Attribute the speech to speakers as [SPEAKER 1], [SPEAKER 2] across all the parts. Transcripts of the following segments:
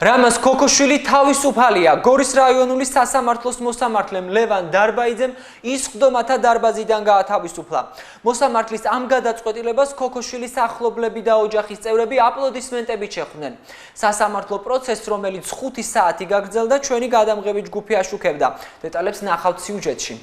[SPEAKER 1] რამაზ ქოქოშვილი თავისუფალია. გორის რაიონული სასამართლოს მოსამართლემ ლევან დარბაიძემ ისხდომათა დარბაზიდან გაათავისუფლა. მოსამართლის ამ გადაწყვეტილებას ქოქოშვილის ახლობლები და ოჯახის წევრები აპლოდისმენტებით შეხვდნენ. სასამართლო პროცესს, რომელიც 5 საათი გაგრძელდა, ჩვენი გადამღები ჯგუფი აშუქებდა. დეტალებს ნახავთ სიუჟეტში.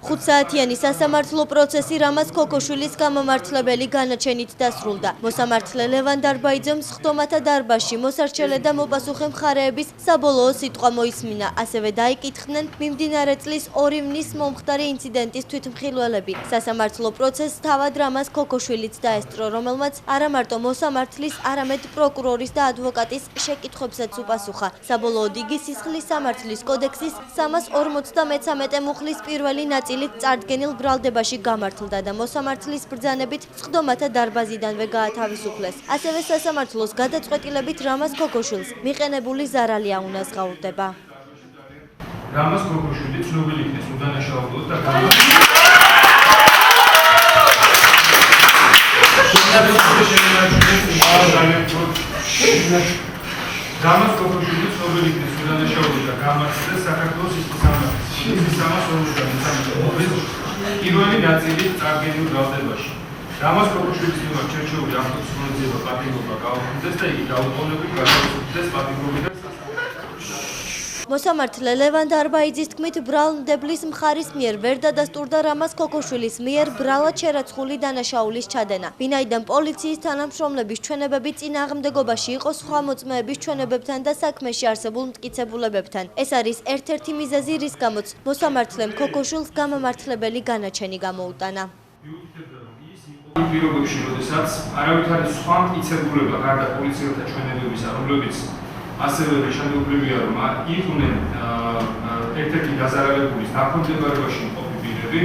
[SPEAKER 2] 5 საათიანი სასამართლო პროცესი რამაზ ქოქოშვილის გამომართლებელი განაჩენით დასრულდა. მოსამართლე ლევან დარბაიძემ სხდომათა დარბაზში მოსარჩელე და მოპასუხე მხარეების საბოლოო სიტყვა მოისმინა. ასევე დაიკითხნენ მიმდინარე წლის 2 ივნის მომხდარი ინციდენტის თვითმხილველები. სასამართლო პროცესს თავად რამაზ ქოქოშვილიც დაესწრო, რომელმაც არა მარტო მოსამართლის, არამედ პროკურორის და ადვოკატის შეკითხვებსაც უპასუხა. საბოლოოდ იგი სისხლის სამართლის კოდექსის 353 მუხლის პირველი ნაწილით წარდგენილ ბრალდებაში გამართლდა და მოსამართლის ბრძანებით სხდომათა დარბაზიდანვე გაათავისუფლეს. ასევე სასამართლოს გადაწყვეტილებით რამაზ ქოქოშვილს მიყენებული ზარალი აუნაზღაურდება.
[SPEAKER 3] რამაზ ქოქოშვილი ცნობილი იქნეს უდანაშაულოდ და რამაზ ქოქოშვილი ცნობილი იქნეს უდანაშაულოდ და გამართლეს საქართველოს ისწავლების 353 პირველი ნაწილი წარდგენილ ბრალდებაში. რამაზ ქოქოშვილის მიმართ შერჩეული ავტობის მონაწილეობა პატიმრობა გაუქმდეს და იგი დაუყოვნებლივ გადაუსუფლდეს პატიმრობიდან სასამართლოში.
[SPEAKER 2] მოსამართლე ლევან დარბაიძის თქმით, ბრალდებლის მხარის მიერ ვერ დადასტურდა რამაზ ქოქოშვილის მიერ ბრალად შერაცხული დანაშაულის ჩადენა. ვინაიდან პოლიციის თანამშრომლების ჩვენებები წინააღმდეგობაში იყო სხვა მოწმეების ჩვენებებთან და საქმეში არსებულ მტკიცებულებებთან. ეს არის ერთ-ერთი მიზეზი, რის გამოც მოსამართლემ ქოქოშვილს გამომართლებელი განაჩენი გამოუტანა.
[SPEAKER 3] იმ პირობებში, როდესაც არავითარი სხვა მტკიცებულება გარდა პოლიციელთა ჩვენებებისა, რომლებიც ასევე შეშადობრივია, რომ იყვნენ ერთ-ერთი დაზარალებულის დაქვემდებარებაში მყოფი პირები,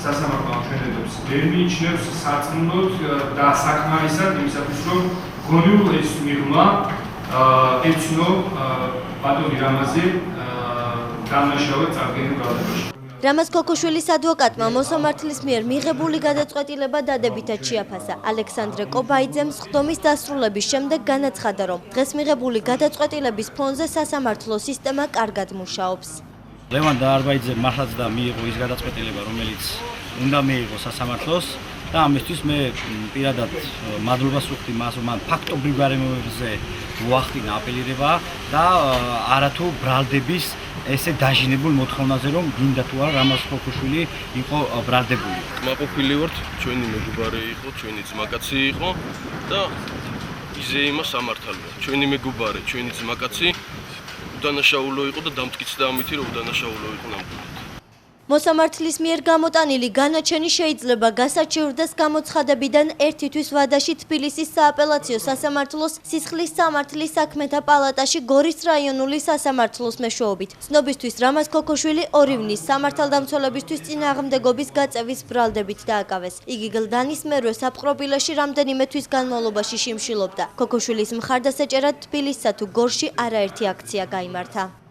[SPEAKER 3] სასამართლო ჩვენებებს ვერ მიიჩნევს სარწმუნოდ და საკმარისად იმისათვის, რომ გონიურ ეს მიღმა ეცნო ბატონი რამაზი დამნაშავე წარდგენილ ბრალდებაში.
[SPEAKER 2] რამაზ ქოქოშვილის ადვოკატმა მოსამართლის მიერ მიღებული გადაწყვეტილება დადებითად შეაფასა. ალექსანდრე კობაიძემ სხდომის დასრულების შემდეგ განაცხადა, რომ დღეს მიღებული გადაწყვეტილების ფონზე სასამართლო სისტემა კარგად მუშაობს.
[SPEAKER 4] ლევან დარბაიძემ მართლაც და მიიღო ის გადაწყვეტილება, რომელიც უნდა მიიღოს სასამართლოს და ამისთვის მე პირადად მადლობას ვუხდი მას, რომ მან ფაქტობრივ გარემოებზე მოახდინა აპელირება და არათუ ბრალდების ესე დაჟინებულ მოთხოვნაზე, რომ გინდა თუ არა რამაზ ქოქოშვილი იყო ბრალდებული.
[SPEAKER 5] მაყოფილი ვართ, ჩვენი მეგობარი იყო, ჩვენი ძმაკაცი იყო და იზეიმა სამართალია. ჩვენი მეგობარი, ჩვენი ძმაკაცი უდანაშაულო იყო და დამტკიცდა ამით, რომ უდანაშაულო იყო ნამდვილად.
[SPEAKER 2] მოსამართლის მიერ გამოტანილი განაჩენი შეიძლება გასაჩივრდეს გამოცხადებიდან 1 თვის ვადაში თბილისის სააპელაციო სასამართლოს სისხლის სამართლის საქმეთა პალატაში გორის რაიონული სასამართლოს მეშვეობით. ცნობისთვის რამაზ ქოქოშვილი 2 ივნის სამართალდამცველებისთვის წინააღმდეგობის გაწევის ბრალდებით დააკავეს. იგი გლდანის მერვე საპყრობილეში რამდენიმე თვის განმავლობაში შიმშილობდა. ქოქოშვილის მხარდასაჭერად თბილისსა თუ გორში არაერთი აქცია გაიმართა.